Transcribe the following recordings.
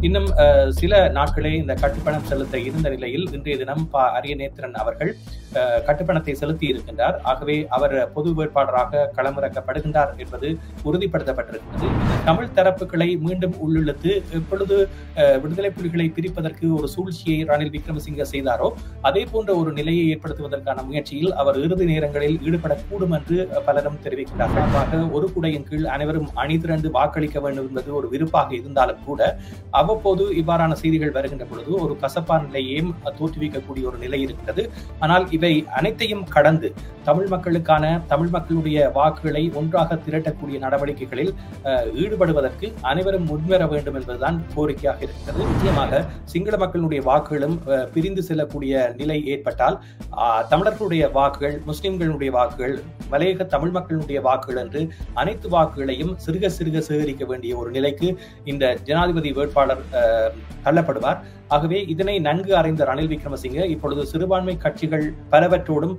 இன்னும் சில நாட்களே இந்த கட்டுப்பணம் செலுத்த இருந்த நிலையில் இன்றைய தினம் அரியநேத்திரன் அவர்கள் கட்டுப்பணத்தை செலுத்தி இருக்கின்றார். ஆகவே அவர் பொது வேட்பாளராக களமிறக்கப்படுகின்றார் என்பது உறுதிப்படுத்தப்பட்டிருக்கிறது. தமிழ் தரப்புகளை மீண்டும் உள்ளிழுத்து எப்பொழுது விடுதலை புலிகளை பிரிப்பதற்கு ஒரு சூழ்ச்சியை ரணில் விக்ரமசிங்க செய்தாரோ அதே போன்ற ஒரு நிலையை ஏற்படுத்துவதற்கான முயற்சியில் அவர் இறுதி நேரங்களில் ஈடுபடக்கூடும் என்று பலரும் தெரிவிக்கின்றார்கள். ஒரு குடையின் கீழ் அனைவரும் அணிதிரண்டு வாக்களிக்க வேண்டும் என்பது ஒரு விருப்பாக இருந்தாலும் கூட அவ்வப்போது இவ்வாறான செய்திகள் வருகின்ற பொழுது ஒரு கசப்பான நிலையையும் தோற்றுவிக்கக்கூடிய ஒரு நிலை இருக்கிறது. ஆனால் இவை அனைத்தையும் கடந்து தமிழ் மக்களுக்கான தமிழ் மக்களுடைய வாக்குகளை ஒன்றாக திரட்டக்கூடிய நடவடிக்கைகளில் ஈடுபடுவதற்கு அனைவரும் முன்வர வேண்டும் என்பதுதான் கோரிக்கையாக இருக்கிறது. நிச்சயமாக சிங்கள மக்களுடைய வாக்குகளும் பிரிந்து செல்லக்கூடிய நிலை ஏற்பட்டால் தமிழர்களுடைய வாக்குகள், முஸ்லிம்களுடைய வாக்குகள், மலையக தமிழ் மக்களுடைய வாக்குகள் என்று அனைத்து வாக்குகளையும் சிறுக சிறுக சேகரிக்க வேண்டிய ஒரு நிலைக்கு இந்த ஜனாதிபதி வேட்பாளர் தள்ளப்படுவார். ஆகவே இதனை நன்கு அறிந்த ரணில் விக்ரமசிங்க இப்பொழுது சிறுபான்மை கட்சிகள் பலவற்றோடும்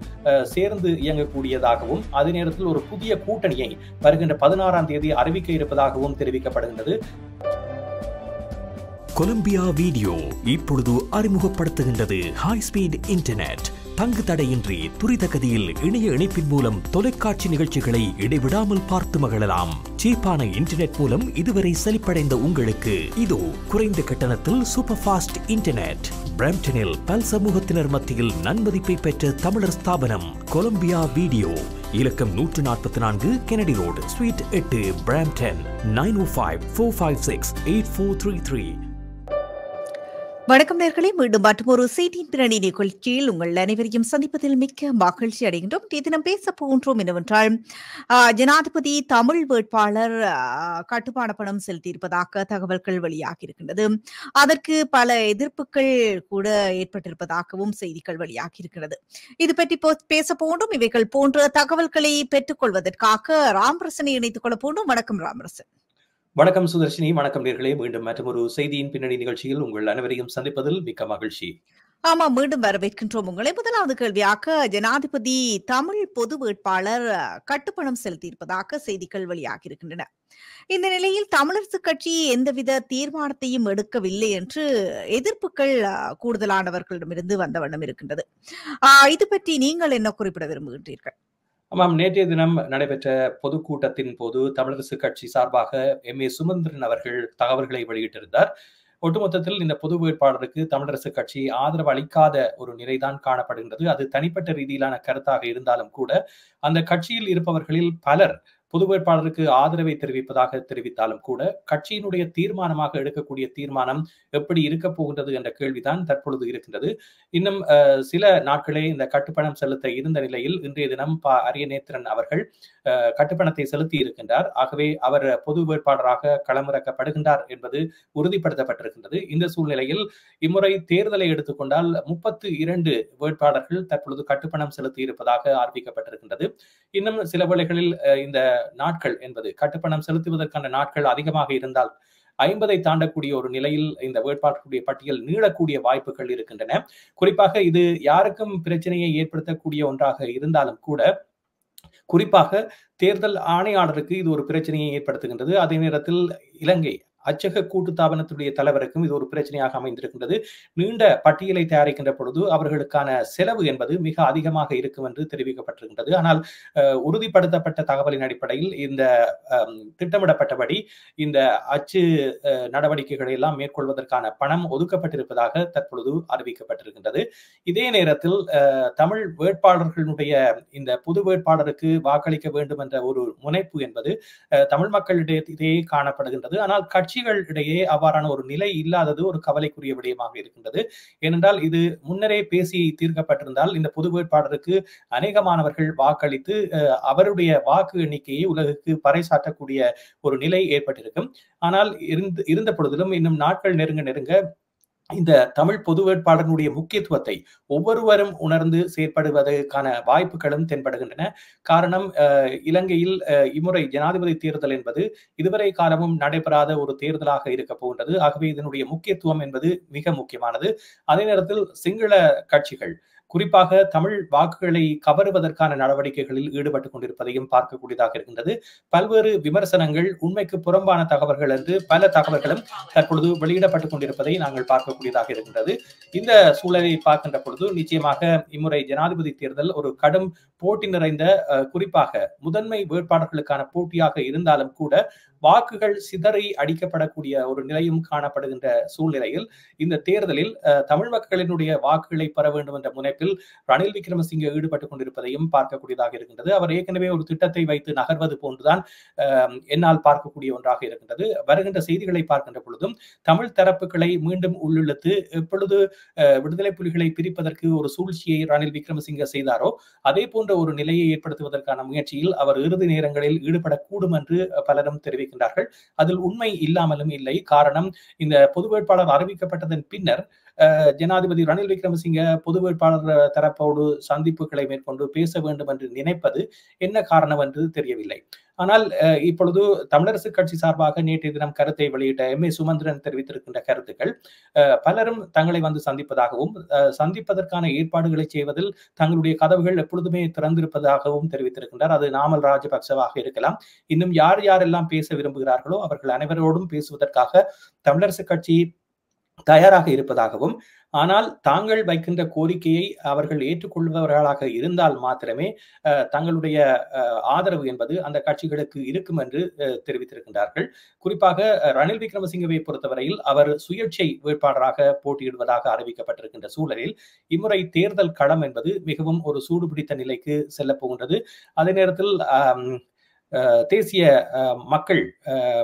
சேர்ந்து இயங்கக்கூடியதாகவும் அதே நேரத்தில் ஒரு புதிய கூட்டணியை வருகின்ற 16ஆம் தேதி அறிவிக்க இருப்பதாகவும் தெரிவிக்கப்படுகின்றது. கொலம்பியா வீடியோ இப்பொழுது அறிமுகப்படுத்துகின்றது ஹை ஸ்பீட் இன்டர்நெட். தங்கு தடையின்றி துரித கதியில் இணைய இணைப்பின் மூலம் தொலைக்காட்சி நிகழ்ச்சிகளை இடைவிடாமல் பார்த்து மகிழலாம். சீப்பான இன்டர்நெட் மூலம் இதுவரை செழிப்படைந்த உங்களுக்கு இதோ குறைந்த கட்டணத்தில் சூப்பர் ஃபாஸ்ட் இன்டர்நெட். பிரம்டனில் பல் சமூகத்தினர் மத்தியில் நன்மதிப்பை பெற்ற தமிழர் ஸ்தாபனம் கொலம்பியா வீடியோ. இலக்கம் 144 கெனடி ரோடு, ஸ்வீட் 8, பிரம்டன். 9054568433. வணக்கம் நேயர்களே, மீண்டும் மற்றொரு செய்தியின் பின்னணி நிகழ்ச்சியில் உங்கள் அனைவரையும் சந்திப்பதில் மிக்க மகிழ்ச்சி அடைகின்றோம். தினம் பேச போன்றோம் என்னவென்றால், ஜனாதிபதி தமிழ் வேட்பாளர் கட்டுமான பணம் செலுத்தியிருப்பதாக தகவல்கள் வெளியாகி இருக்கின்றது. அதற்கு பல எதிர்ப்புகள் கூட ஏற்பட்டிருப்பதாகவும் செய்திகள் வெளியாகி இருக்கிறது. இது பற்றி பேச போன்றோம். இவைகள் போன்ற தகவல்களை பெற்றுக் கொள்வதற்காக ராமரசனை இணைத்துக் கொள்ள போன்றோம். வணக்கம் ராமரசன். வணக்கம் சுதர்ஷினி. வணக்கம் நேயர்களே. மீண்டும் மற்றொரு செய்தியின் பின்னணி நிகழ்ச்சியில் உங்கள் அனைவரையும் சந்திப்பதில் மிக்க மகிழ்ச்சி. ஆமா, மீண்டும் வரவேற்கின்றோம் உங்களை. முதலாவது கேள்வியாக, ஜனாதிபதி தமிழ் பொது வேட்பாளர் கட்டுப்பணம் செலுத்தியிருப்பதாக செய்திகள் வெளியாகி இருக்கின்றன. இந்த நிலையில் தமிழரசு கட்சி எந்தவித தீர்மானத்தையும் எடுக்கவில்லை என்று எதிர்ப்புகள் கூடுதலானவர்களிடமிருந்து வந்த வண்ணம் இருக்கின்றது. இது பற்றி நீங்கள் என்ன குறிப்பிட விரும்புகின்றீர்கள்? ஆமாம், நேற்றைய தினம் நடைபெற்ற பொதுக்கூட்டத்தின் போது தமிழரசு கட்சி சார்பாக MA சுமந்திரன் அவர்கள் தகவல்களை வெளியிட்டிருந்தார். ஒட்டுமொத்தத்தில் இந்த பொது வேட்பாளருக்கு தமிழரசு கட்சி ஆதரவு அளிக்காத ஒரு நிலைதான் காணப்படுகின்றது. அது தனிப்பட்ட ரீதியிலான கருத்தாக இருந்தாலும் கூட அந்த கட்சியில் இருப்பவர்களில் பலர் பொது வேட்பாளருக்கு ஆதரவை தெரிவிப்பதாக தெரிவித்தாலும் கூட கட்சியினுடைய தீர்மானமாக எடுக்கக்கூடிய தீர்மானம் எப்படி இருக்க போகின்றது என்ற கேள்விதான் தற்பொழுது இருக்கின்றது. இன்னும் சில நாட்களே இந்த கட்டுப்பணம் செலுத்த இருந்த நிலையில் இன்றைய தினம் அரியநேத்திரன் அவர்கள் கட்டுப்பணத்தை செலுத்தி இருக்கின்றார். ஆகவே அவர் பொது வேட்பாளராக களமிறக்கப்படுகின்றார் என்பது உறுதிப்படுத்தப்பட்டிருக்கின்றது. இந்த சூழ்நிலையில் இம்முறை தேர்தலை எடுத்துக்கொண்டால் 32 வேட்பாளர்கள் தற்பொழுது கட்டுப்பணம் செலுத்தி இருப்பதாக அறிவிக்கப்பட்டிருக்கின்றது. இன்னும் சில வேளைகளில் இந்த நாட்கள் என்பது கட்டுப்பணம் செலுத்துவதற்கான நாட்கள் அதிகமாக இருந்தால் 50 தாண்டக்கூடிய ஒரு நிலையில் இந்த வேட்பாளர்களுடைய பட்டியல் நீளக்கூடிய வாய்ப்புகள் இருக்கின்றன. குறிப்பாக இது யாருக்கும் பிரச்சனையை ஏற்படுத்தக்கூடிய ஒன்றாக இருந்தாலும் கூட குறிப்பாக தேர்தல் ஆணையாளருக்கு இது ஒரு பிரச்சனையை ஏற்படுத்துகின்றது. அதே நேரத்தில் இலங்கை அச்சக கூட்டுத்தாபனத்துடைய தலைவருக்கும் இது ஒரு பிரச்சனையாக அமைந்திருக்கின்றது. நீண்ட பட்டியலை தயாரிக்கின்ற பொழுது அவர்களுக்கான செலவு என்பது மிக அதிகமாக இருக்கும் என்று தெரிவிக்கப்பட்டிருக்கின்றது. ஆனால் உறுதிப்படுத்தப்பட்ட தகவலின் அடிப்படையில் இந்த திட்டமிடப்பட்டபடி இந்த அச்சு நடவடிக்கைகளை எல்லாம் மேற்கொள்வதற்கான பணம் ஒதுக்கப்பட்டிருப்பதாக தற்பொழுது அறிவிக்கப்பட்டிருக்கின்றது. இதே நேரத்தில் தமிழ் வேட்பாளர்களுடைய இந்த பொது வேட்பாளருக்கு வாக்களிக்க வேண்டும் என்ற ஒரு முனைப்பு என்பது தமிழ் மக்களிடையே காணப்படுகின்றது. ஆனால் கட்சிகளிடையே அவ்வாறான ஒரு நிலை இல்லாதது ஒரு கவலைக்குரிய விடயமாக இருக்கின்றது. ஏனென்றால் இது முன்னரே பேசி தீர்க்கப்பட்டிருந்தால் இந்த பொது வேட்பாளருக்கு அநேகமானவர்கள் வாக்களித்து அவருடைய வாக்கு எண்ணிக்கையை உலகுக்கு பறைசாற்றக்கூடிய ஒரு நிலை ஏற்பட்டிருக்கும். ஆனால் இருந்த பொழுதிலும் இன்னும் நாட்கள் நெருங்க நெருங்க இந்த தமிழ் பொது வேட்பாளர்களுடைய முக்கியத்துவத்தை ஒவ்வொருவரும் உணர்ந்து செயற்படுவதற்கான வாய்ப்புகளும் தென்படுகின்றன. காரணம், இலங்கையில் இம்முறை ஜனாதிபதி தேர்தல் என்பது இதுவரை காலமும் நடைபெறாத ஒரு தேர்தலாக இருக்க போகின்றது. ஆகவே இதனுடைய முக்கியத்துவம் என்பது மிக முக்கியமானது. அதே நேரத்தில் சிங்கள கட்சிகள் குறிப்பாக தமிழ் வாக்குகளை கவருவதற்கான நடவடிக்கைகளில் ஈடுபட்டுக் கொண்டிருப்பதையும் பார்க்கக்கூடியதாக இருக்கின்றது. பல்வேறு விமர்சனங்கள், உண்மைக்கு புறம்பான தகவல்கள் என்று பல தகவல்களும் தற்பொழுது வெளியிடப்பட்டுக் கொண்டிருப்பதை நாங்கள் பார்க்கக்கூடியதாக இருக்கின்றது. இந்த சூழலை பார்க்கின்ற பொழுது நிச்சயமாக இம்முறை ஜனாதிபதி தேர்தல் ஒரு கடும் போட்டி நிறைந்த, குறிப்பாக முதன்மை வேட்பாளர்களுக்கான போட்டியாக இருந்தாலும் கூட வாக்குகள் சிதறி அடிக்கப்படக்கூடிய ஒரு நிலையும் காணப்படுகின்ற சூழ்நிலையில் இந்த தேர்தலில் தமிழ் மக்களினுடைய வாக்குகளை பெற வேண்டும் என்ற முனைப்பில் ரணில் விக்ரமசிங்கே ஈடுபட்டுக் கொண்டிருப்பதையும் பார்க்கக்கூடியதாக இருக்கின்றது. அவர் ஏற்கனவே ஒரு திட்டத்தை வைத்து நகர்வது போன்றுதான் என்னால் பார்க்கக்கூடிய ஒன்றாக இருக்கின்றது. வருகின்ற செய்திகளை பார்க்கின்ற பொழுதும் தமிழ் தரப்புகளை மீண்டும் உள்ளிழுத்து எப்பொழுது விடுதலை புலிகளை பிரிப்பதற்கு ஒரு சூழ்ச்சியை ரணில் விக்ரமசிங்கே செய்தாரோ அதே போன்ற ஒரு நிலையை ஏற்படுத்துவதற்கான முயற்சியில் அவர் இறுதி நேரங்களில் ஈடுபடக்கூடும் என்று பலரும் தெரிவிக்கின்றார்கள். அதில் உண்மை இல்லாமலும் இல்லை. காரணம், இந்த பொது வேட்பாளர் அறிவிக்கப்பட்டதன் பின்னர் ஜனாதிபதி ரணில் விக்ரமசிங்க பொது வேட்பாளர் தரப்போடு சந்திப்புகளை மேற்கொண்டு பேச வேண்டும் என்று நினைப்பது என்ன காரணம் என்று தெரியவில்லை. ஆனால் இப்பொழுது தமிழரசு கட்சி சார்பாக நேற்றைய தினம் கருத்தை வெளியிட்ட எம் ஏ சுமந்திரன் தெரிவித்திருக்கின்ற கருத்துக்கள், பலரும் தங்களை வந்து சந்திப்பதாகவும் சந்திப்பதற்கான ஏற்பாடுகளை செய்வதில் தங்களுடைய கதவுகள் எப்பொழுதுமே திறந்திருப்பதாகவும் தெரிவித்திருக்கின்றார். அது நாமல் ராஜபக்சவாக இருக்கலாம். இன்னும் யார் யாரெல்லாம் பேச விரும்புகிறார்களோ அவர்கள் அனைவரோடும் பேசுவதற்காக தமிழரசு கட்சி தயாராக இருப்பதாகவும், ஆனால் தாங்கள் வைக்கின்ற கோரிக்கையை அவர்கள் ஏற்றுக்கொள்பவர்களாக இருந்தால் மாத்திரமே தங்களுடைய ஆதரவு என்பது அந்த கட்சிகளுக்கு இருக்கும் என்று தெரிவித்திருக்கின்றார்கள். குறிப்பாக ரணில் விக்ரமசிங்கவை பொறுத்தவரையில் அவர் சுயேட்சை வேட்பாளராக போட்டியிடுவதாக அறிவிக்கப்பட்டிருக்கின்ற சூழலில் இம்முறை தேர்தல் களம் என்பது மிகவும் ஒரு சூடுபிடித்த நிலைக்கு செல்ல போகின்றது. அதே நேரத்தில் தேசிய மக்கள்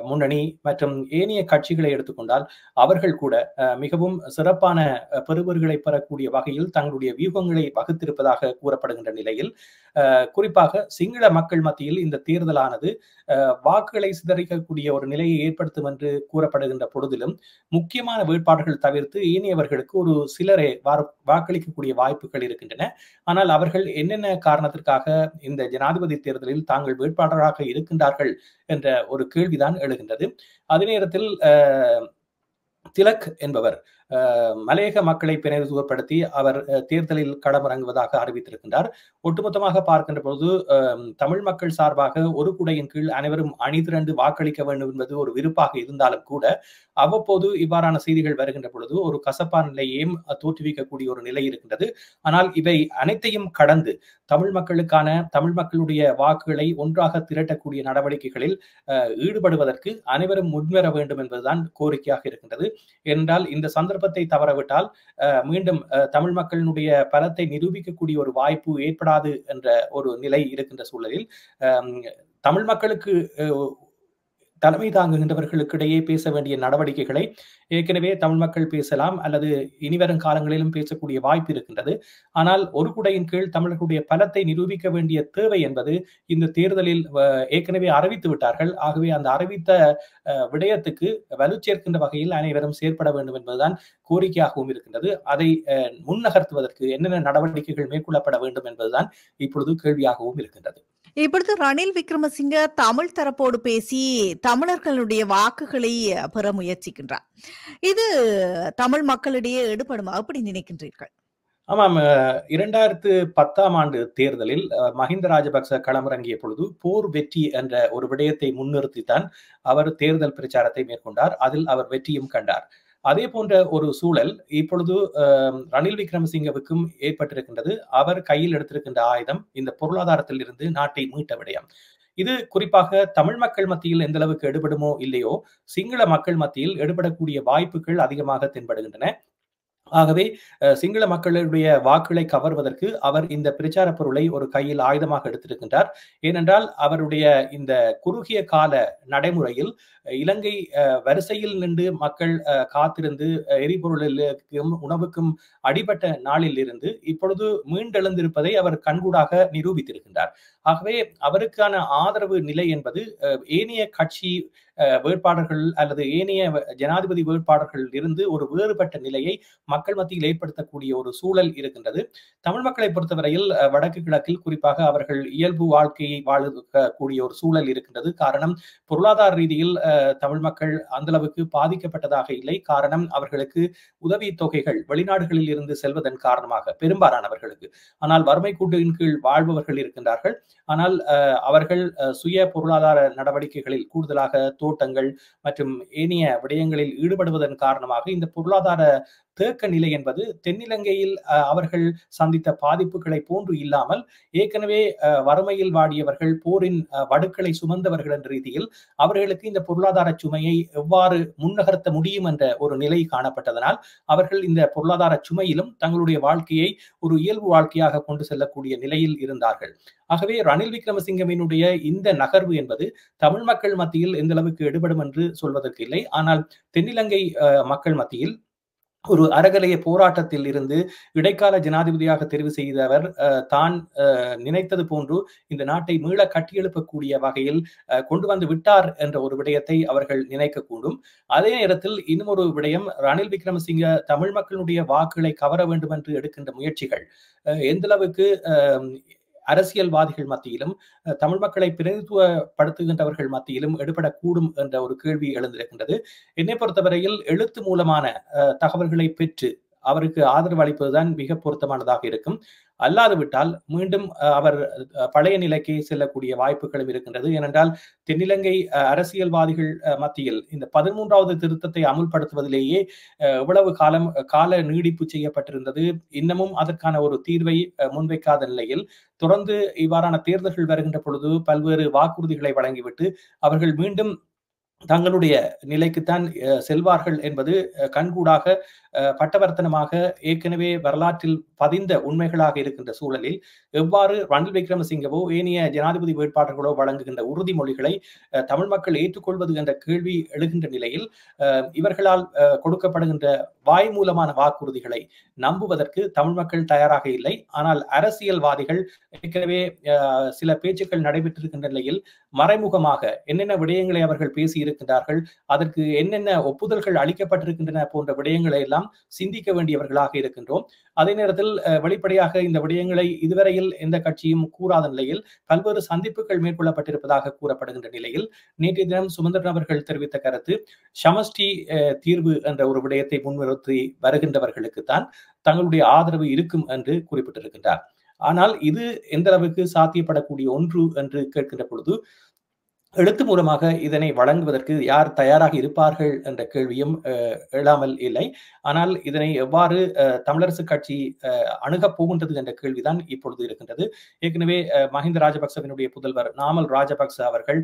முன்னணி மற்றும் ஏனைய கட்சிகளை எடுத்துக்கொண்டால் அவர்கள் கூட மிகவும் சிறப்பான பெறுபர்களை பெறக்கூடிய வகையில் தங்களுடைய வியூகங்களை வகுத்திருப்பதாக கூறப்படுகின்ற நிலையில், குறிப்பாக சிங்கள மக்கள் மத்தியில் இந்த தேர்தலானது வாக்குகளை சிதறிக்கக்கூடிய ஒரு நிலையை ஏற்படுத்தும் என்று கூறப்படுகின்ற பொழுதிலும் முக்கியமான வேட்பாளர்கள் தவிர்த்து ஏனையவர்களுக்கு ஒரு சிலரே வாக்களிக்கக்கூடிய வாய்ப்புகள் இருக்கின்றன. ஆனால் அவர்கள் என்னென்ன காரணத்திற்காக இந்த ஜனாதிபதி தேர்தலில் தாங்கள் வேட்பாளராக இருக்கின்றார்கள் என்ற ஒரு கேள்விதான் எழுகின்றது. அதே நேரத்தில் திலக் என்பவர் மலையக மக்களை பிரதிநிதித்துவப்படுத்தி அவர் தேர்தலில் களமிறங்குவதாக அறிவித்திருக்கின்றார். ஒட்டுமொத்தமாக பார்க்கின்ற பொழுது தமிழ் மக்கள் சார்பாக ஒரு குடையின் கீழ் அனைவரும் அணிதிரண்டு வாக்களிக்க வேண்டும் என்பது ஒரு விருப்பாக இருந்தாலும் கூட அவ்வப்போது இவ்வாறான செய்திகள் வருகின்ற பொழுது ஒரு கசப்பான நிலையையும் தோற்றுவிக்கக்கூடிய ஒரு நிலை இருக்கின்றது. ஆனால் இவை அனைத்தையும் கடந்து தமிழ் மக்களுடைய வாக்குகளை ஒன்றாக திரட்டக்கூடிய நடவடிக்கைகளில் ஈடுபடுவதற்கு அனைவரும் முன்வர வேண்டும் என்பதுதான் கோரிக்கையாக இருக்கின்றது. என்றால் இந்த சந்தர்ப்பத்தை தவறவிட்டால் மீண்டும் தமிழ் மக்களினுடைய பலத்தை நிரூபிக்கக்கூடிய ஒரு வாய்ப்பு ஏற்படாது என்ற ஒரு நிலை இருக்கின்ற சூழலில் தமிழ் மக்களுக்கு தலைமை தாங்குகின்றவர்களுக்கு இடையே பேச வேண்டிய நடவடிக்கைகளை ஏற்கனவே தமிழ் மக்கள் பேசலாம் அல்லது இனிவரும் காலங்களிலும் பேசக்கூடிய வாய்ப்பு இருக்கின்றது. ஆனால் ஒரு குடையின் கீழ் தமிழர்களுடைய பலத்தை நிரூபிக்க வேண்டிய தேவை என்பது இந்த தேர்தலில் ஏற்கனவே அறிவித்து விட்டார்கள். ஆகவே அந்த அறிவித்த விடயத்துக்கு வலு சேர்க்கின்ற வகையில் அனைவரும் செயற்பட வேண்டும் என்பதுதான் கோரிக்கையாகவும் இருக்கின்றது. அதை முன்னகர்த்துவதற்கு என்னென்ன நடவடிக்கைகள் மேற்கொள்ளப்பட வேண்டும் என்பதுதான் இப்பொழுது கேள்வியாகவும் இருக்கின்றது. இப்பொழுது ரணில் விக்ரமசிங்க தமிழ் தரப்போடு பேசி தமிழர்களுடைய வாக்குகளை பெற முயற்சிக்கின்றார். இது தமிழ் மக்களிடையே எடுபடுமா? அப்படி நினைக்கின்றீர்கள்? ஆமாம், 2010ஆம் ஆண்டு தேர்தலில் மஹிந்த ராஜபக்ச களமிறங்கிய பொழுது போர் வெற்றி என்ற ஒரு விடயத்தை முன்னிறுத்தித்தான் அவர் தேர்தல் பிரச்சாரத்தை மேற்கொண்டார். அதில் அவர் வெற்றியும் கண்டார். அதே போன்ற ஒரு சூழல் இப்பொழுது ரணில் விக்ரமசிங்கவுக்கும் ஏற்பட்டிருக்கின்றது. அவர் கையில் எடுத்திருக்கின்ற ஆயுதம் இந்த பொருளாதாரத்தில் இருந்து நாட்டை மீட்ட விடயம். இது குறிப்பாக தமிழ் மக்கள் மத்தியில் எந்த அளவுக்கு எடுபடுமோ இல்லையோ, சிங்கள மக்கள் மத்தியில் எடுபடக்கூடிய வாய்ப்புகள் அதிகமாக தென்படுகின்றன. ஆகவே சிங்கள மக்களுடைய வாக்குகளை கவர்வதற்கு அவர் இந்த பிரச்சார பொருளை ஒரு கையில் ஆயுதமாக எடுத்திருக்கின்றார். ஏனென்றால் அவருடைய இந்த குறுகிய கால நடைமுறையில் இலங்கை வரிசையில் நின்று மக்கள் காத்திருந்து எரிபொருளுக்கும் உணவுக்கும் அடிபட்ட நாளில் இருந்து இப்பொழுது மீண்டெழுந்திருப்பதை அவர் கண்கூடாக நிரூபித்திருக்கின்றார். ஆகவே அவருக்கான ஆதரவு நிலை என்பது ஏனைய கட்சி வேட்பாளர்கள் அல்லது ஏனைய ஜனாதிபதி வேட்பாளர்கள் இருந்து ஒரு வேறுபட்ட நிலையை மக்கள் மத்தியில் ஏற்படுத்தக்கூடிய ஒரு சூழல் இருக்கின்றது. தமிழ் மக்களை பொறுத்தவரையில் வடக்கு கிழக்கில் குறிப்பாக அவர்கள் இயல்பு வாழ்க்கையை வாழக்கூடிய ஒரு சூழல் இருக்கின்றது. காரணம், பொருளாதார ரீதியில் தமிழ் மக்கள் அந்த அளவுக்கு பாதிக்கப்பட்டதாக இல்லை. காரணம், அவர்களுக்கு உதவி தொகைகள் வெளிநாடுகளில் இருந்து செல்வதன் காரணமாக பெரும்பாலானவர்களுக்கு. ஆனால் வறுமை கூட்டின் கீழ் வாழ்பவர்கள் இருக்கின்றார்கள். ஆனால் அவர்கள் சுய பொருளாதார நடவடிக்கைகளில் கூடுதலாக தோட்டங்கள் மற்றும் ஏனைய விடயங்களில் ஈடுபடுவதன் காரணமாக இந்த பொருளாதார தேக்க நிலை என்பது தென்னிலங்கையில் அவர்கள் சந்தித்த பாதிப்புகளை போன்று இல்லாமல் ஏற்கனவே வறுமையில் வாடியவர்கள், போரின் வடுக்களை சுமந்தவர்கள் என்ற ரீதியில் அவர்களுக்கு இந்த பொருளாதார சுமையை எவ்வாறு முன்னகர்த்த முடியும் என்ற ஒரு நிலை காணப்பட்டதனால் அவர்கள் இந்த பொருளாதார சுமையிலும் தங்களுடைய வாழ்க்கையை ஒரு இயல்பு வாழ்க்கையாக கொண்டு செல்லக்கூடிய நிலையில் இருந்தார்கள். ஆகவே ரணில் விக்ரமசிங்கவினுடைய இந்த நகர்வு என்பது தமிழ் மக்கள் மத்தியில் எந்த அளவுக்கு எடுபடும் என்று சொல்வதற்கு இல்லை. ஆனால் தென்னிலங்கை மக்கள் மத்தியில் ஒரு அறகலைய போராட்டத்தில் இருந்து இடைக்கால ஜனாதிபதியாக தெரிவு செய்தவர் தான் நினைத்தது போன்று இந்த நாட்டை மீள கட்டியெழுப்பக்கூடிய வகையில் கொண்டு வந்து விட்டார் என்ற ஒரு விடயத்தை அவர்கள் நினைக்கக்கூடும். அதே நேரத்தில் இன்னும் ஒரு விடயம், ரணில் விக்ரமசிங்க தமிழ் மக்களுடைய வாக்குகளை கவர வேண்டும் என்று எடுக்கின்ற முயற்சிகள் எந்த அளவுக்கு அரசியல்வாதிகள் மத்தியிலும் தமிழ் மக்களை பிரதிநிதித்துவப்படுத்துகின்றவர்கள் மத்தியிலும் எடுபடக்கூடும் என்ற ஒரு கேள்வி எழுந்திருக்கின்றது. என்னை பொறுத்தவரையில் எழுத்து மூலமான தகவல்களை பெற்று அவருக்கு ஆதரவு அளிப்பதுதான் மிக பொருத்தமானதாக இருக்கும். அல்லாது விட்டால் மீண்டும் அவர் பழைய நிலைக்கு செல்லக்கூடிய வாய்ப்புகளும் இருக்கின்றது. ஏனென்றால் தென்னிலங்கை அரசியல்வாதிகள் மத்தியில் இந்த 13வது திருத்தத்தை அமுல்படுத்துவதிலேயே எவ்வளவு கால நீடிப்பு செய்யப்பட்டிருந்தது. இன்னமும் அதற்கான ஒரு தீர்வை முன்வைக்காத நிலையில் தொடர்ந்து இவ்வாறான தேர்தல்கள் வருகின்ற பொழுது பல்வேறு வாக்குறுதிகளை வழங்கிவிட்டு அவர்கள் மீண்டும் தங்களுடைய நிலைக்குத்தான் செல்வார்கள் என்பது கண்கூடாக பட்டவர்த்தனமாக ஏற்கனவே வரலாற்றில் பதிந்த உண்மைகளாக இருக்கின்ற சூழலில் எவ்வாறு ரணில் விக்ரமசிங்கவோ ஏனைய ஜனாதிபதி வேட்பாளர்களோ வழங்குகின்ற உறுதிமொழிகளை தமிழ் மக்கள் ஏற்றுக்கொள்வது என்ற கேள்வி எழுகின்ற நிலையில் இவர்களால் கொடுக்கப்படுகின்ற வாய் மூலமான வாக்குறுதிகளை நம்புவதற்கு தமிழ் மக்கள் தயாராக இல்லை. ஆனால் அரசியல்வாதிகள் ஏற்கனவே சில பேச்சுக்கள் நடைபெற்றிருக்கின்ற நிலையில் மறைமுகமாக என்னென்ன விடயங்களை அவர்கள் பேசி இருக்கின்றார்கள், அதற்கு என்னென்ன ஒப்புதல்கள் அளிக்கப்பட்டிருக்கின்றன போன்ற விடயங்களை எல்லாம் சிந்திக்க வேண்டியவர்களாக இருக்கின்றோம். அதே நேரத்தில் வெளிப்படையாக இந்த விடயங்களை இதுவரையில் எந்த கட்சியும் கூறாத நிலையில் பல்வேறு சந்திப்புகள் மேற்கொள்ளப்பட்டிருப்பதாக கூறப்படுகின்ற நிலையில் நேற்றைய தினம் சுமந்திரன் அவர்கள் தெரிவித்த கருத்து, சமஷ்டி தீர்வு என்ற ஒரு விடயத்தை முன்னிறுத்தி வருகின்றவர்களுக்குத்தான் தங்களுடைய ஆதரவு இருக்கும் என்று குறிப்பிட்டிருக்கின்றார். ஆனால் இது எந்த அளவுக்கு சாத்தியப்படக்கூடிய ஒன்று என்று கேட்கின்ற பொழுது எழுத்து மூலமாக இதனை வழங்குவதற்கு யார் தயாராக இருப்பார்கள் என்ற கேள்வியும் எழாமல் இல்லை. ஆனால் இதனை எவ்வாறு தமிழரசு கட்சி அணுகப் போகின்றது என்ற கேள்விதான் இப்பொழுது இருக்கின்றது. ஏற்கனவே மஹிந்த ராஜபக்சவினுடைய புதல்வர் நாமல் ராஜபக்ச அவர்கள்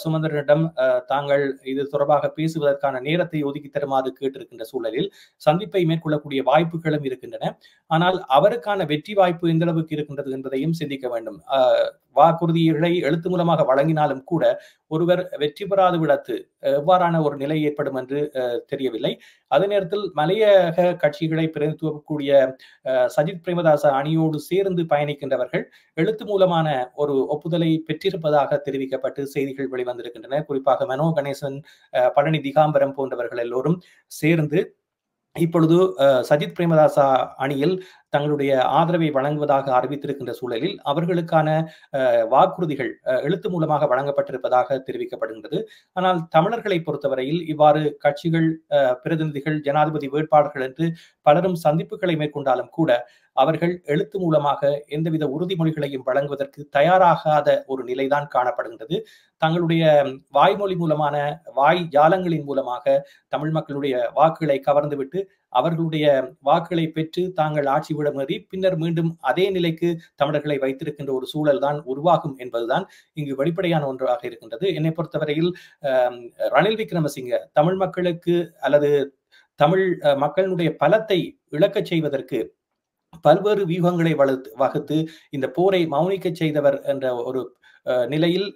சுமந்திரனிடம் தாங்கள் இது தொடர்பாக பேசுவதற்கான நேரத்தை ஒதுக்கி தருமாறு கேட்டிருக்கின்ற சூழலில் சந்திப்பை மேற்கொள்ளக்கூடிய வாய்ப்புகளும் இருக்கின்றன. ஆனால் அவருக்கான வெற்றி வாய்ப்பு எந்த அளவுக்கு இருக்கின்றது என்பதையும் சிந்திக்க வேண்டும். வாக்குறுதிகளை எழுத்து மூலமாக வழங்கினாலும் கூட ஒருவர் வெற்றி பெறாது விடத்து எவ்வாறான ஒரு நிலை ஏற்படும் என்று தெரியவில்லை. அதே நேரத்தில் மலையக கட்சிகளை பிரதிநிதித்துவக்கூடிய சஜித் பிரேமதாச அணியோடு சேர்ந்து பயணிக்கின்றவர்கள் எழுத்து மூலமான ஒரு ஒப்புதலை பெற்றிருப்பதாக தெரிவிக்கப்பட்டு செய்திகள் வெளிவந்திருக்கின்றன. குறிப்பாக மனோ கணேசன், பழனி திகாம்பரம் போன்றவர்கள் எல்லோரும் சேர்ந்து இப்பொழுது சஜித் பிரேமதாசா அணியில் தங்களுடைய ஆதரவை வழங்குவதாக அறிவித்திருக்கின்ற சூழலில் அவர்களுக்கான வாக்குறுதிகள் எழுத்து மூலமாக வழங்கப்பட்டிருப்பதாக தெரிவிக்கப்படுகின்றது. ஆனால் தமிழர்களை பொறுத்தவரையில் இவ்வாறு கட்சிகள், பிரதிநிதிகள், ஜனாதிபதி வேட்பாளர்கள் என்று பலரும் சந்திப்புகளை மேற்கொண்டாலும் கூட அவர்கள் எழுத்து மூலமாக எந்தவித உறுதிமொழிகளையும் வழங்குவதற்கு தயாராகாத ஒரு நிலைதான் காணப்படுகின்றது. தங்களுடைய வாய்மொழி மூலமான வாய் ஜாலங்களின் மூலமாக தமிழ் மக்களுடைய வாக்குகளை கவர்ந்துவிட்டு அவர்களுடைய வாக்குகளை பெற்று தாங்கள் ஆட்சி விடமறி பின்னர் மீண்டும் அதே நிலைக்கு தமிழர்களை வைத்திருக்கின்ற ஒரு சூழல் தான் உருவாகும் என்பதுதான் இங்கு வெளிப்படையான ஒன்றாக இருக்கின்றது. என்னை பொறுத்தவரையில் ரணில் விக்ரமசிங்க தமிழ் மக்களுக்கு அல்லது தமிழ் மக்களுடைய பலத்தை இழக்கச் செய்வதற்கு பல்வேறு வியூகங்களை வகுத்து இந்த போரை மௌனிக்க செய்தவர் என்ற ஒரு நிலையில்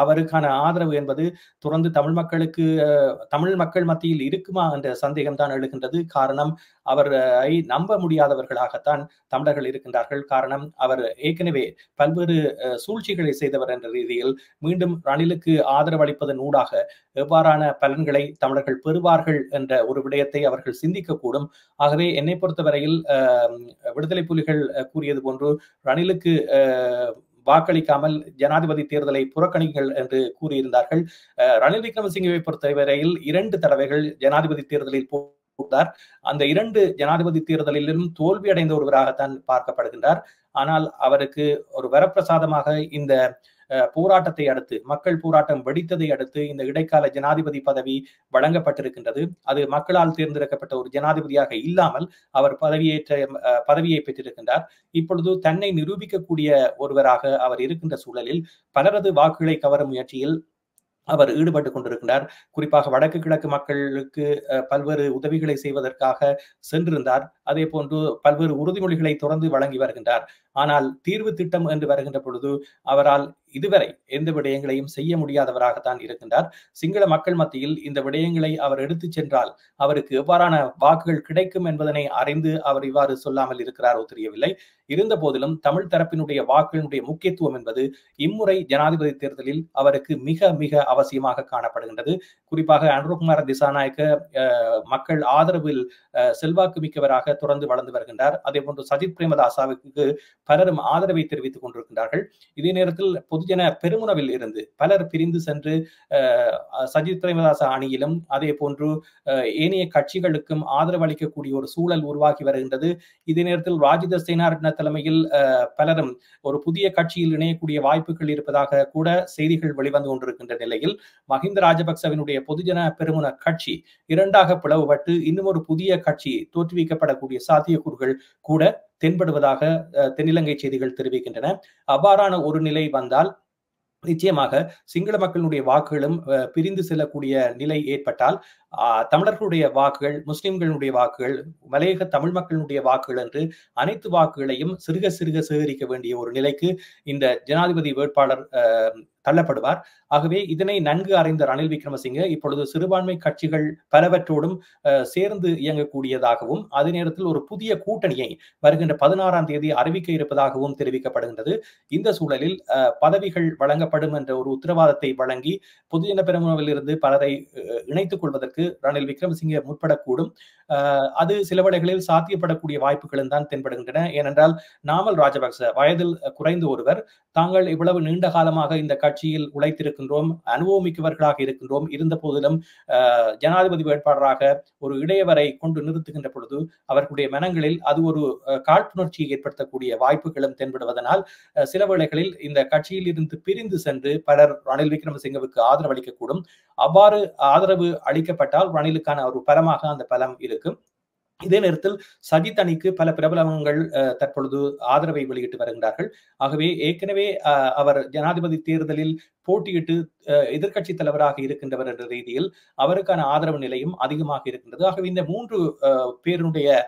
அவருக்கான ஆதரவு என்பது தொடர்ந்து தமிழ் மக்கள் மத்தியில் இருக்குமா என்ற சந்தேகம் தான் எழுகின்றது. காரணம், அவரை நம்ப முடியாதவர்களாகத்தான் தமிழர்கள் இருக்கின்றார்கள். காரணம், அவர் ஏற்கனவே பல்வேறு சூழ்ச்சிகளை செய்தவர் என்ற ரீதியில் மீண்டும் ரணிலுக்கு ஆதரவு அளிப்பதன் ஊடாக எவ்வாறான பலன்களை தமிழர்கள் பெறுவார்கள் என்ற ஒரு விடயத்தை அவர்கள் சிந்திக்கக்கூடும். ஆகவே என்னை பொறுத்தவரையில் விடுதலை புலிகள் கூறியது போன்று ரணிலுக்கு வாக்களிக்காமல் ஜனாதிபதி தேர்தலை புறக்கணிங்கள் என்று கூறியிருந்தார்கள். ரணில் விக்ரமசிங்கவை பொறுத்தவரையில் 2 தடவைகள் ஜனாதிபதி தேர்தலில் போட்டார். அந்த 2 ஜனாதிபதி தேர்தலிலும் தோல்வி அடைந்த ஒருவராகத்தான் பார்க்கப்படுகின்றார். ஆனால் அவருக்கு ஒரு வரப்பிரசாதமாக இந்த போராட்டத்தை அடுத்து, மக்கள் போராட்டம் வெடித்ததை அடுத்து இந்த இடைக்கால ஜனாதிபதி பதவி வழங்கப்பட்டிருக்கின்றது. அது மக்களால் தேர்ந்தெடுக்கப்பட்ட ஒரு ஜனாதிபதியாக இல்லாமல் அவர் பதவியை பெற்றிருக்கின்றார். இப்பொழுது தன்னை நிரூபிக்கக்கூடிய ஒருவராக அவர் இருக்கின்ற சூழலில் பலரது வாக்குகளை கவரும் முயற்சியில் அவர் ஈடுபட்டுக் கொண்டிருக்கிறார். குறிப்பாக வடக்கு கிழக்கு மக்களுக்கு பல்வேறு உதவிகளை செய்வதற்காக சென்றிருந்தார். அதே போன்று பல்வேறு உறுதிமொழிகளை தொடர்ந்து வழங்கி வருகின்றார். ஆனால் தீர்வு திட்டம் என்று வருகின்ற பொழுது அவரால் இதுவரை எந்த விடயங்களையும் செய்ய முடியாதவராகத்தான் இருக்கின்றார். சிங்கள மக்கள் மத்தியில் இந்த விடயங்களை அவர் எடுத்துச் சென்றால் அவருக்கு எவ்வாறான வாக்குகள் கிடைக்கும் என்பதனை அறிந்து அவர் இவ்வாறு சொல்லாமல் இருக்கிறாரோ தெரியவில்லை. இருந்த போதிலும் தமிழ் தரப்பினுடைய வாக்குகளுடைய முக்கியத்துவம் என்பது இம்முறை ஜனாதிபதி தேர்தலில் அவருக்கு மிக மிக அவசியமாக காணப்படுகின்றது. குறிப்பாக அனுரகுமார திசாநாயக்க மக்கள் ஆதரவில் செல்வாக்கு மிக்கவராக தொடர்ந்து வளர்ந்து வருகின்றார். அதே போன்று சஜித் பிரேமதாசாவுக்கு பலரும் ஆதரவை தெரிவித்துக் கொண்டிருக்கின்றார்கள். இதே நேரத்தில் பொதுஜன பெருமுனவில் இருந்து பலர் பிரிந்து சென்று சஜித் பிரேமதாச அணியிலும் அதே போன்று ஏனைய கட்சிகளுக்கும் ஆதரவு அளிக்கக்கூடிய ஒரு சூழல் உருவாகி வருகின்றது. இதே நேரத்தில் ராஜித சேனாரட்ன தலைமையில் பலரும் ஒரு புதிய கட்சியில் இணையக்கூடிய வாய்ப்புகள் இருப்பதாக கூட செய்திகள் வெளிவந்து கொண்டிருக்கின்ற நிலையில் மஹிந்த ராஜபக்சவினுடைய பொதுஜன பெருமுன கட்சி 2ஆக பிளவுபட்டு இன்னும் ஒரு புதிய கட்சி தோற்றுவிக்கப்படக்கூடிய சாத்தியக்கூறுகள் கூட தென்படுவதாக தென்னிலங்கை செய்திகள் தெரிவிக்கின்றன. அவ்வாறான ஒரு நிலை வந்தால் நிச்சயமாக சிங்கள மக்களுடைய வாக்குகளும் பிரிந்து செல்லக்கூடிய நிலை ஏற்பட்டால் தமிழர்களுடைய வாக்குகள், முஸ்லிம்களுடைய வாக்குகள், மலையக தமிழ் மக்களுடைய வாக்குகள் என்று அனைத்து வாக்குகளையும் சிறுக சிறுக சேகரிக்க வேண்டிய ஒரு நிலைக்கு இந்த ஜனாதிபதி வேட்பாளர் தள்ளப்படுவார். ஆகவே இதனை நன்கு அறிந்த ரணில் விக்ரமசிங்கே இப்பொழுது சிறுபான்மை கட்சிகள் பலவற்றோடும் சேர்ந்து இயங்கக்கூடியதாகவும் அதே நேரத்தில் ஒரு புதிய கூட்டணியை வருகின்ற 16ஆம் தேதி அறிவிக்க இருப்பதாகவும் தெரிவிக்கப்படுகின்றது. இந்த சூழலில் பதவிகள் வழங்கப்படும் என்ற ஒரு உத்தரவாதத்தை வழங்கி பொதுஜன பெரமுனவில் இருந்து பலரை இணைத்துக் கொள்வதற்கு ரணில் விக்ரமசிங்கே முற்படக்கூடும். அது சில வேளைகளில் சாத்தியப்படக்கூடிய வாய்ப்புகளும் தான் தென்படுகின்றன. ஏனென்றால் நாமல் ராஜபக்ச வயதில் குறைந்த ஒருவர், தாங்கள் இவ்வளவு நீண்ட காலமாக இந்த கட்சியில் உழைத்திருக்கின்றோம், அனுபவமிக்கவர்களாக இருக்கின்றோம், இருந்த போதிலும் ஜனாதிபதி வேட்பாளராக ஒரு இடையவரை கொண்டு நிறுத்துகின்ற பொழுது அவர்களுடைய மனங்களில் அது ஒரு காழ்ப்புணர்ச்சியை ஏற்படுத்தக்கூடிய வாய்ப்புகளும் தென்படுவதனால் சில வேளைகளில் இந்த கட்சியில் இருந்து பிரிந்து சென்று பலர் ரணில் விக்ரமசிங்கவுக்கு ஆதரவு அளிக்கக்கூடும். அவ்வாறு ஆதரவு அளிக்கப்பட்டால் ரணிலுக்கான ஒரு பலமாக அந்த பலம் இருக்கும். இதே நேரத்தில் சஜித் அணிக்கு பல பிரபலங்கள் தற்பொழுது ஆதரவை வெளியிட்டு வருகின்றார்கள். ஆகவே ஏற்கனவே அவர் ஜனாதிபதி தேர்தலில் போட்டியிட்டு எதிர்க்கட்சி தலைவராக இருக்கின்றவர் என்ற ரீதியில் அவருக்கான ஆதரவு நிலையும் அதிகமாக இருக்கின்றது. ஆகவே இந்த 3 பேருடைய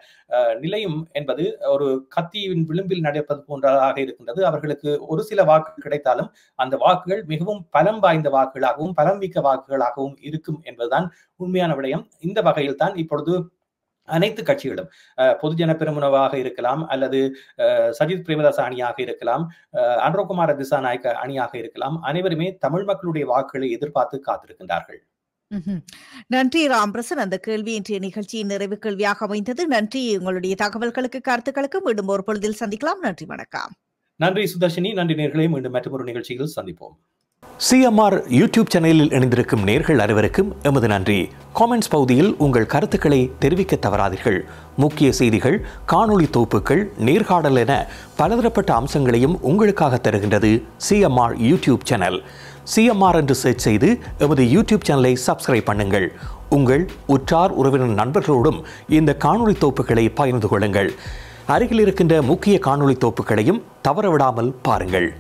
நிலையும் என்பது ஒரு கத்தியின் விளிம்பில் நடப்பது போன்றதாக இருக்கின்றது. அவர்களுக்கு ஒரு சில வாக்குகள் கிடைத்தாலும் அந்த வாக்குகள் மிகவும் பலம் வாய்ந்த வாக்குகளாகவும் பலம் மிக்க வாக்குகளாகவும் இருக்கும் என்பதுதான் உண்மையான விடயம். இந்த வகையில் தான் இப்பொழுது அனைத்து கட்சிகளும் பொதுஜன பெருமுனவாக இருக்கலாம், அல்லது சஜித் பிரேமதாச அணியாக இருக்கலாம், அனுரகுமார திசாநாயக்க அணியாக இருக்கலாம், அனைவருமே தமிழ் மக்களுடைய வாக்குகளை எதிர்பார்த்து காத்திருக்கின்றார்கள். நன்றி ராம்பிரசன். அந்த கேள்வி இன்றைய நிகழ்ச்சியின் நிறைவு கேள்வியாக அமைந்தது. நன்றி உங்களுடைய தகவல்களுக்கு, கருத்துக்களுக்கு. மீண்டும் ஒரு பொழுதில் சந்திக்கலாம். நன்றி, வணக்கம். நன்றி சுதர்ஷினி. நன்றி நேயர்களே. மீண்டும் மற்றொரு நிகழ்ச்சியில் சந்திப்போம். சிஎம்ஆர் யூடியூப் சேனலில் இணைந்திருக்கும் நேயர்கள் அனைவருக்கும் எமது நன்றி. காமெண்ட்ஸ் பகுதியில் உங்கள் கருத்துக்களை தெரிவிக்க தவறாதீர்கள். முக்கிய செய்திகள், காணொளி தொகுப்புகள், நேர்காணல் என பலதரப்பட்ட அம்சங்களையும் உங்களுக்காக தருகின்றது சிஎம்ஆர் யூடியூப் சேனல். சிஎம்ஆர் என்று சர்ச் செய்து எமது யூடியூப் சேனலை சப்ஸ்கிரைப் பண்ணுங்கள். உங்கள் உற்றார் உறவினர் நண்பர்களோடும் இந்த காணொளி தொகுப்புகளை பகிர்ந்து கொள்ளுங்கள். அருகில் இருக்கின்ற முக்கிய காணொளி தொகுப்புகளையும் தவறவிடாமல் பாருங்கள்.